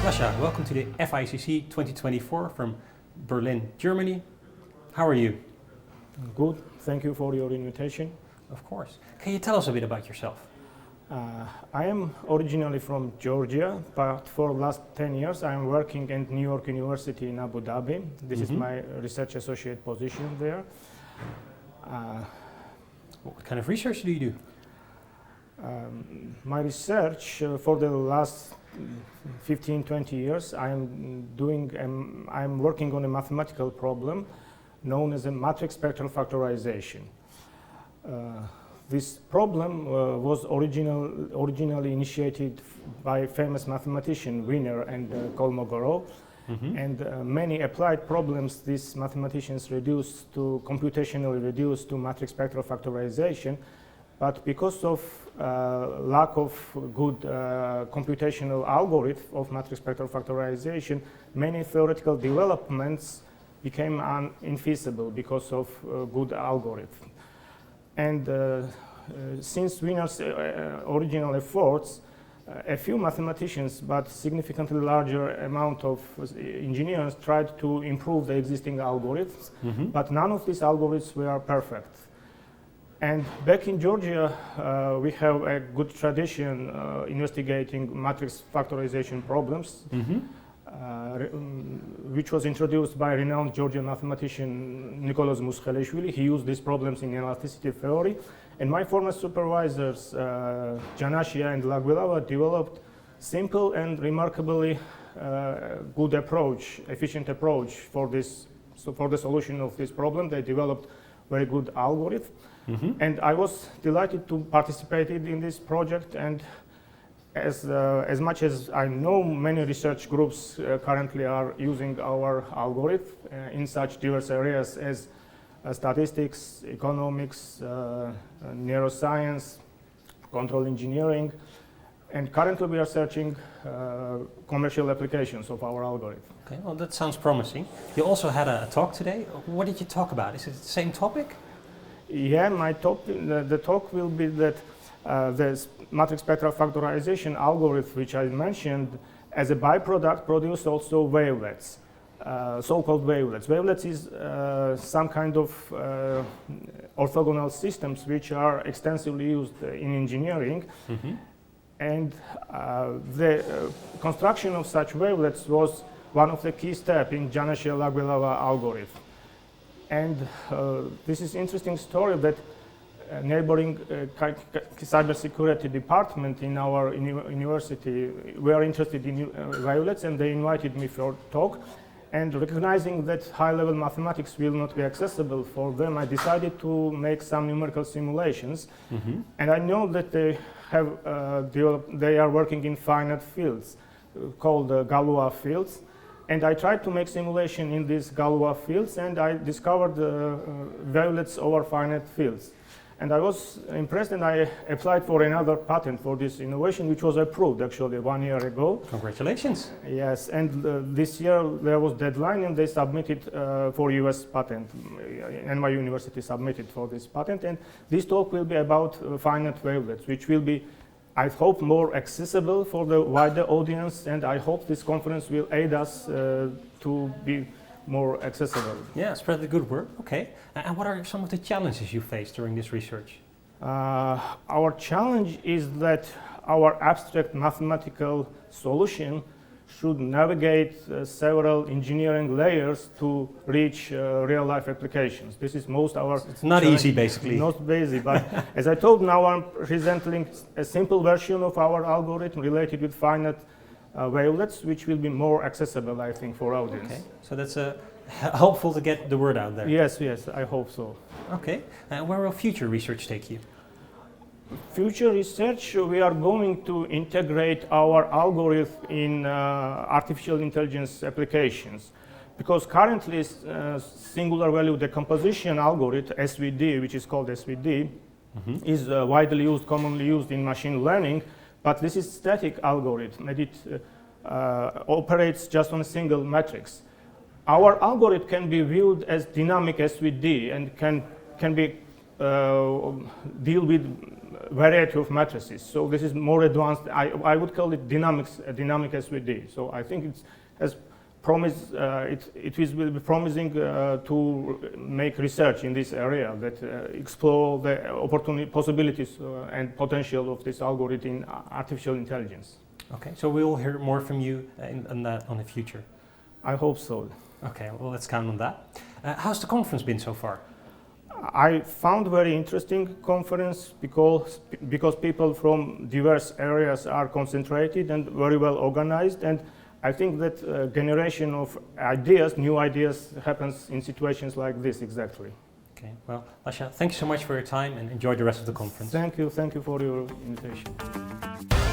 Lasha, welcome to the FICC 2024 from Berlin, Germany. How are you? Good, thank you for your invitation. Of course. Can you tell us a bit about yourself? I am originally from Georgia, but for the last 10 years I am working at York University in Abu Dhabi. This is my research associate position there. What kind of research do you do? My research for the last 15-20 years I'm working on a mathematical problem known as a matrix spectral factorization. This problem was originally initiated by famous mathematician Wiener and Kolmogorov, and many applied problems these mathematicians computationally reduced to matrix spectral factorization. But because of lack of good computational algorithm of matrix spectral factorization, many theoretical developments became infeasible because of good algorithm. And since Wiener's original efforts, a few mathematicians, but significantly larger amount of engineers tried to improve the existing algorithms, but none of these algorithms were perfect. And back in Georgia, we have a good tradition investigating matrix factorization problems, which was introduced by renowned Georgian mathematician Nicholas Musishvili. He used these problems in elasticity theory. And my former supervisors, Janashia and Lagvilava, developed simple and remarkably good approach, efficient approach for this. So for the solution of this problem, they developed very good algorithm. And I was delighted to participate in this project. And as much as I know, many research groups currently are using our algorithm in such diverse areas as statistics, economics, neuroscience, control engineering. And currently we are searching commercial applications of our algorithm. Okay, well that sounds promising. You also had a talk today. What did you talk about? Is it the same topic? Yeah, the talk will be that the matrix spectral factorization algorithm, which I mentioned, as a byproduct, produce also wavelets, so-called wavelets. Wavelets is some kind of orthogonal systems which are extensively used in engineering. And the construction of such wavelets was one of the key steps in Janashia and Lagvilava algorithm. And this is interesting story that neighboring CyberSecurity department in our university were interested in wavelets, and they invited me for talk. And recognizing that high-level mathematics will not be accessible for them, I decided to make some numerical simulations. And I know that they are working in finite fields called Galois fields. And I tried to make simulation in these Galois fields, and I discovered wavelets over finite fields. And I was impressed, and I applied for another patent for this innovation, which was approved actually 1 year ago. Congratulations. Yes, and this year there was deadline, and they submitted for US patent, and my university submitted for this patent. And this talk will be about finite wavelets, which will be, I hope, more accessible for the wider audience, and I hope this conference will aid us to be more accessible. Yeah, spread the good word. Okay. And what are some of the challenges you faced during this research? Our challenge is that our abstract mathematical solution should navigate several engineering layers to reach real-life applications. This is most our. It's not easy, basically. Not easy, but as I told, now I'm presenting a simple version of our algorithm related with finite wavelets, which will be more accessible, I think, for audience. Okay, so that's helpful to get the word out there. Yes, I hope so. Okay, where will future research take you? Future research, we are going to integrate our algorithm in artificial intelligence applications. Because currently, singular value decomposition algorithm, SVD, which is called SVD, is widely used, commonly used in machine learning. But this is static algorithm, and it operates just on a single matrix. Our algorithm can be viewed as dynamic SVD and can be deal with variety of matrices. So this is more advanced. I would call it dynamic SVD. So I think it has promise. It will be promising to make research in this area that explore the possibilities and potential of this algorithm in artificial intelligence. Okay, so we will hear more from you on the future. I hope so. Okay, well, let's count on that. How's the conference been so far? I found very interesting conference because people from diverse areas are concentrated and very well organized, and I think that generation of ideas, new ideas, happens in situations like this exactly. Okay, well, Lasha, thank you so much for your time and enjoy the rest of the conference. Thank you for your invitation.